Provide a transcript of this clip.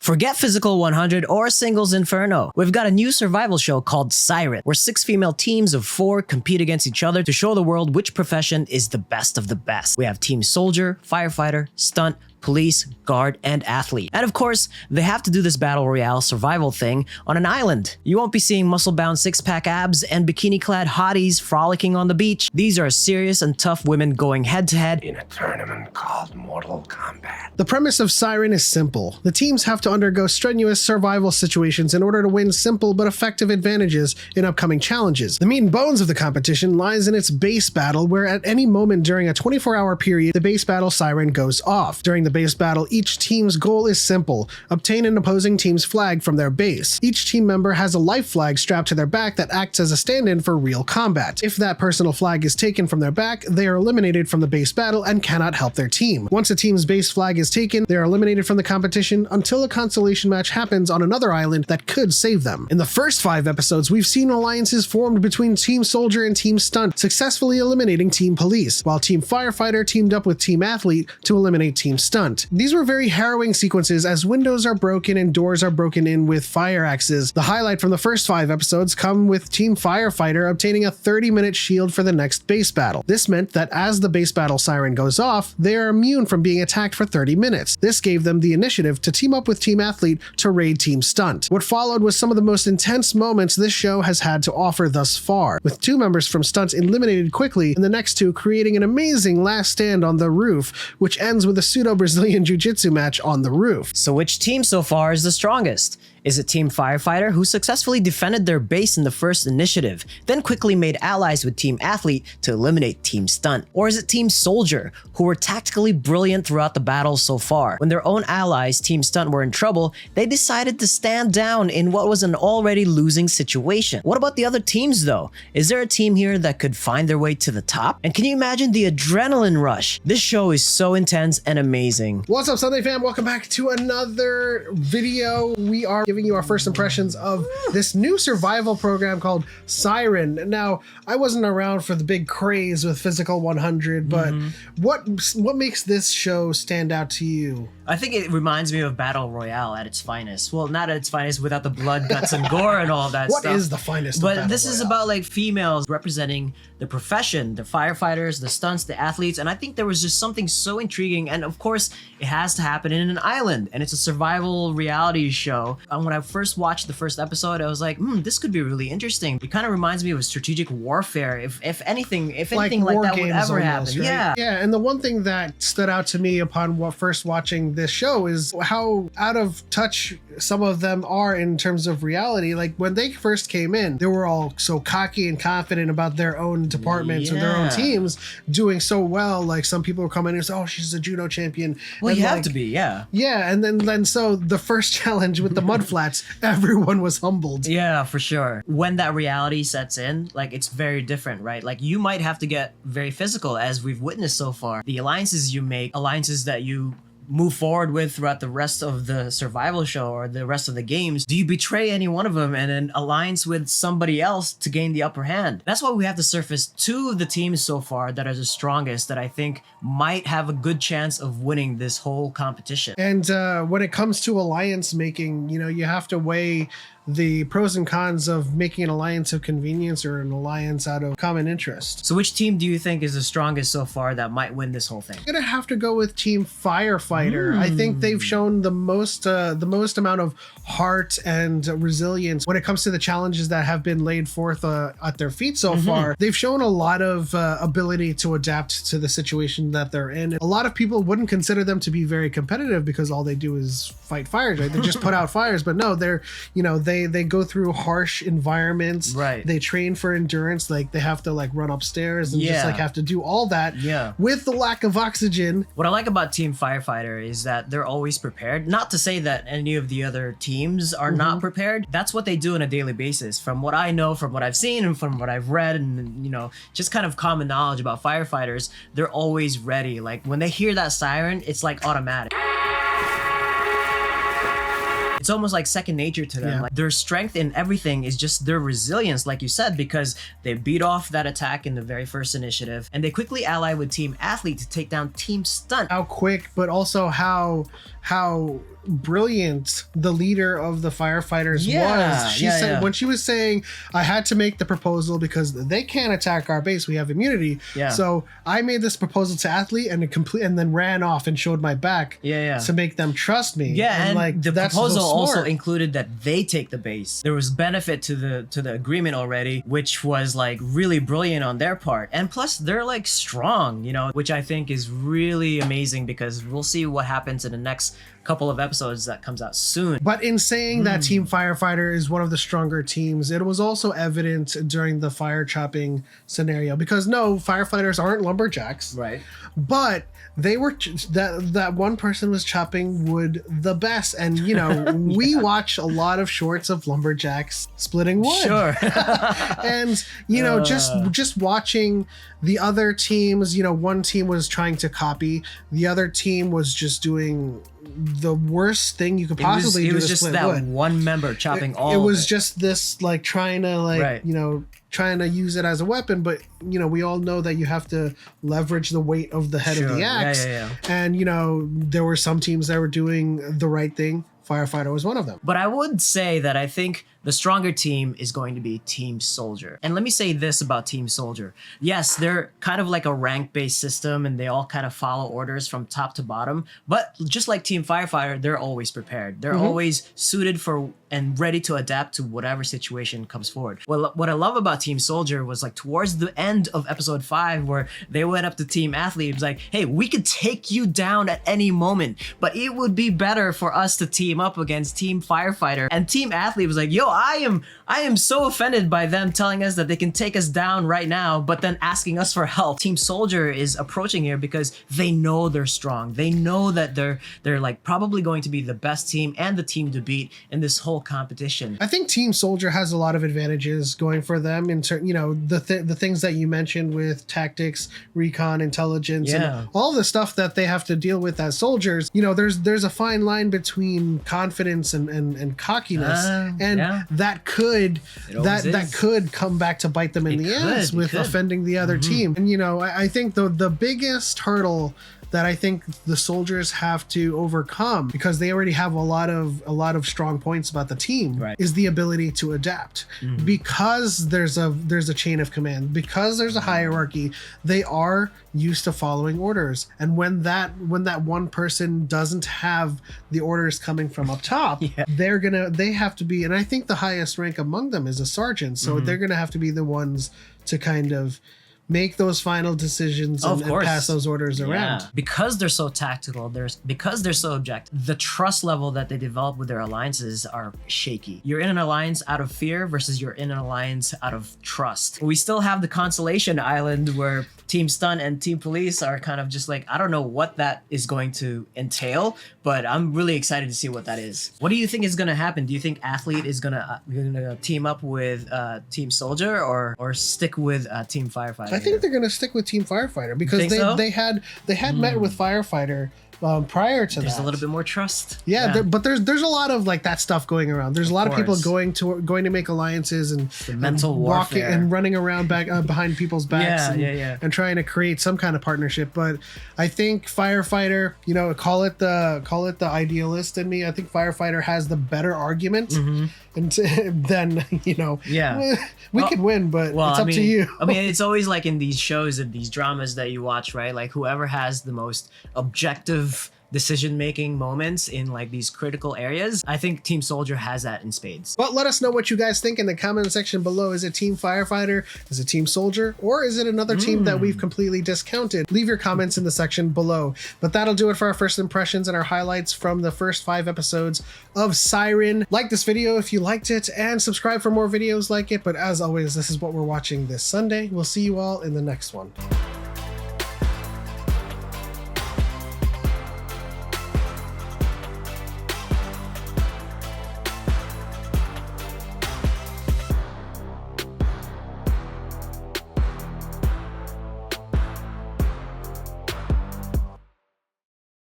Forget Physical 100 or Singles Inferno. We've got a new survival show called Siren, where 6 female teams of 4 compete against each other to show the world which profession is the best of the best. We have Team Soldier, Firefighter, Stunt, Police, Guard, and Athlete. And of course, they have to do this battle royale survival thing on an island. You won't be seeing muscle-bound six-pack abs and bikini-clad hotties frolicking on the beach. These are serious and tough women going head-to-head in a tournament called Mortal Kombat. The premise of Siren is simple. The teams have to undergo strenuous survival situations in order to win simple but effective advantages in upcoming challenges. The meat and bones of the competition lies in its base battle, where at any moment during a 24-hour period, the base battle siren goes off. During the base battle, each team's goal is simple: obtain an opposing team's flag from their base. Each team member has a life flag strapped to their back that acts as a stand-in for real combat. If that personal flag is taken from their back, they are eliminated from the base battle and cannot help their team. Once a team's base flag is taken, they are eliminated from the competition until a consolation match happens on another island that could save them. In the first 5 episodes, we've seen alliances formed between Team Soldier and Team Stunt, successfully eliminating Team Police, while Team Firefighter teamed up with Team Athlete to eliminate Team Stunt. These were very harrowing sequences as windows are broken and doors are broken in with fire axes. The highlight from the first 5 episodes come with Team Firefighter obtaining a 30-minute shield for the next base battle. This meant that as the base battle siren goes off, they are immune from being attacked for 30 minutes. This gave them the initiative to team up with Team Athlete to raid Team Stunt. What followed was some of the most intense moments this show has had to offer thus far, with 2 members from Stunt eliminated quickly and the next 2 creating an amazing last stand on the roof, which ends with a pseudo-Brazilian jiu-jitsu match on the roof. So which team so far is the strongest? Is it Team Firefighter, who successfully defended their base in the first initiative, then quickly made allies with Team Athlete to eliminate Team Stunt? Or is it Team Soldier, who were tactically brilliant throughout the battles so far? When their own allies, Team Stunt, were in trouble, they decided to stand down in what was an already losing situation. What about the other teams though? Is there a team here that could find their way to the top? And can you imagine the adrenaline rush? This show is so intense and amazing. What's up, Sunday fam? Welcome back to another video. We are giving you our first impressions of this new survival program called Siren. Now, I wasn't around for the big craze with Physical 100, but what makes this show stand out to you? I think it reminds me of Battle Royale at its finest. Well, not at its finest without the blood, guts, and gore and all that stuff. What is the finest of But Battle this is Royale? about like females representing the profession, the firefighters, the stunts, the athletes, and I think there was just something so intriguing. And of course, it has to happen in an island, and it's a survival reality show. And when I first watched the first episode, I was like, this could be really interesting. It kind of reminds me of strategic warfare, if anything like that would ever happen. Right? Yeah, and the one thing that stood out to me upon first watching this show is how out of touch some of them are in terms of reality. Like when they first came in, they were all so cocky and confident about their own departments or their own teams doing so well. Like some people were coming in and say, oh, she's a judo champion. Well, and you have to be, yeah. Yeah, and then so the first challenge with the mud flats, everyone was humbled. Yeah, for sure. When that reality sets in, like it's very different, right? Like you might have to get very physical, as we've witnessed so far. The alliances you make, alliances that you move forward with throughout the rest of the survival show or the rest of the games, do you betray any one of them and then alliance with somebody else to gain the upper hand? That's why we have to surface 2 of the teams so far that are the strongest, that I think might have a good chance of winning this whole competition. And when it comes to alliance making, you know, you have to weigh the pros and cons of making an alliance of convenience or an alliance out of common interest. So which team do you think is the strongest so far that might win this whole thing? I'm gonna have to go with Team Firefighter. I think they've shown the most amount of heart and resilience when it comes to the challenges that have been laid forth at their feet so far. They've shown a lot of ability to adapt to the situation that they're in. A lot of people wouldn't consider them to be very competitive because all they do is fight fires, right? They just put out fires, but no, they're, you know, they go through harsh environments. Right. They train for endurance. Like they have to like run upstairs and just like have to do all that with the lack of oxygen. What I like about Team Firefighter is that they're always prepared. Not to say that any of the other teams are not prepared. That's what they do on a daily basis. From what I know, from what I've seen, and from what I've read, and you know, just kind of common knowledge about firefighters, they're always ready. Like when they hear that siren, it's like automatic. It's almost like second nature to them. Like their strength in everything is just their resilience, like you said, because they beat off that attack in the very first initiative, and they quickly ally with Team Athlete to take down Team Stunt. How quick, but also how brilliant the leader of the firefighters Yeah, was. She yeah, said yeah. when she was saying, I had to make the proposal because they can't attack our base. We have immunity. Yeah. So I made this proposal to Athlete and then ran off and showed my back Yeah. to make them trust me. Yeah, and like the that's proposal so also smart. included that they take the base. There was benefit to the agreement already, which was like really brilliant on their part. And plus they're like strong, you know, which I think is really amazing because we'll see what happens in the next couple of episodes that comes out soon. But in saying that Team Firefighter is one of the stronger teams, it was also evident during the fire chopping scenario because no, firefighters aren't lumberjacks. Right. But they were that one person was chopping wood the best, and you know we watch a lot of shorts of lumberjacks splitting wood. Sure. And you know just watching the other teams, you know, one team was trying to copy, the other team was just doing the worst thing you could possibly do. It was to just split that wood. one member chopping all. It was of it. just this like trying to like Right. you know trying to use it as a weapon, but you know we all know that you have to leverage the weight of the head of the Sure. axe. Yeah. And you know there were some teams that were doing the right thing. Firefighter was one of them. But I would say that I think the stronger team is going to be Team Soldier. And let me say this about Team Soldier. Yes, they're kind of like a rank-based system and they all kind of follow orders from top to bottom. But just like Team Firefighter, they're always prepared. They're always suited for and ready to adapt to whatever situation comes forward. Well, what I love about Team Soldier was like towards the end of episode 5 where they went up to Team Athlete. It was like, hey, we could take you down at any moment, but it would be better for us to team up against Team Firefighter. And Team Athlete was like, yo, I am so offended by them telling us that they can take us down right now, but then asking us for help. Team Soldier is approaching here because they know they're strong. They know that they're like probably going to be the best team and the team to beat in this whole competition. I think Team Soldier has a lot of advantages going for them in you know the things that you mentioned with tactics, recon, intelligence, Yeah. and all the stuff that they have to deal with as soldiers. You know, there's a fine line between confidence and cockiness, and yeah. that could always that is. could come back to bite them in the ass with offending the other team. And you know, I think the biggest hurdle that I think the soldiers have to overcome, because they already have a lot of strong points about the team, Right. is the ability to adapt. Because there's a chain of command, because there's a hierarchy, they are used to following orders. And when that one person doesn't have the orders coming from up top, they have to be, and I think the highest rank among them is a sergeant, so they're gonna have to be the ones to kind of make those final decisions and pass those orders around. Because they're so tactical, because they're so objective, the trust level that they develop with their alliances are shaky. You're in an alliance out of fear versus you're in an alliance out of trust. We still have the Consolation Island where Team Stunt and Team Police are kind of just like, I don't know what that is going to entail, but I'm really excited to see what that is. What do you think is going to happen? Do you think Athlete is gonna team up with Team Soldier or stick with Team Firefighter? I think they're going to stick with Team Firefighter because Think so? they had met with Firefighter prior to There's that. a little bit more trust. But there's a lot of like that stuff going around. There's a lot of people course. going to make alliances and mental walking warfare. and running around back behind people's backs and trying to create some kind of partnership. But I think Firefighter, you know, call it the idealist in me. I think Firefighter has the better argument, and then you know, we could win, but it's up to you. I mean, it's always like in these shows and these dramas that you watch, right? Like whoever has the most objective decision-making moments in like these critical areas, I think Team Soldier has that in spades. But let us know what you guys think in the comment section below. Is it Team Firefighter? Is it Team Soldier? Or is it another team that we've completely discounted? Leave your comments in the section below. But that'll do it for our first impressions and our highlights from the first 5 episodes of Siren. Like this video if you liked it and subscribe for more videos like it. But as always, this is what we're watching this Sunday. We'll see you all in the next one.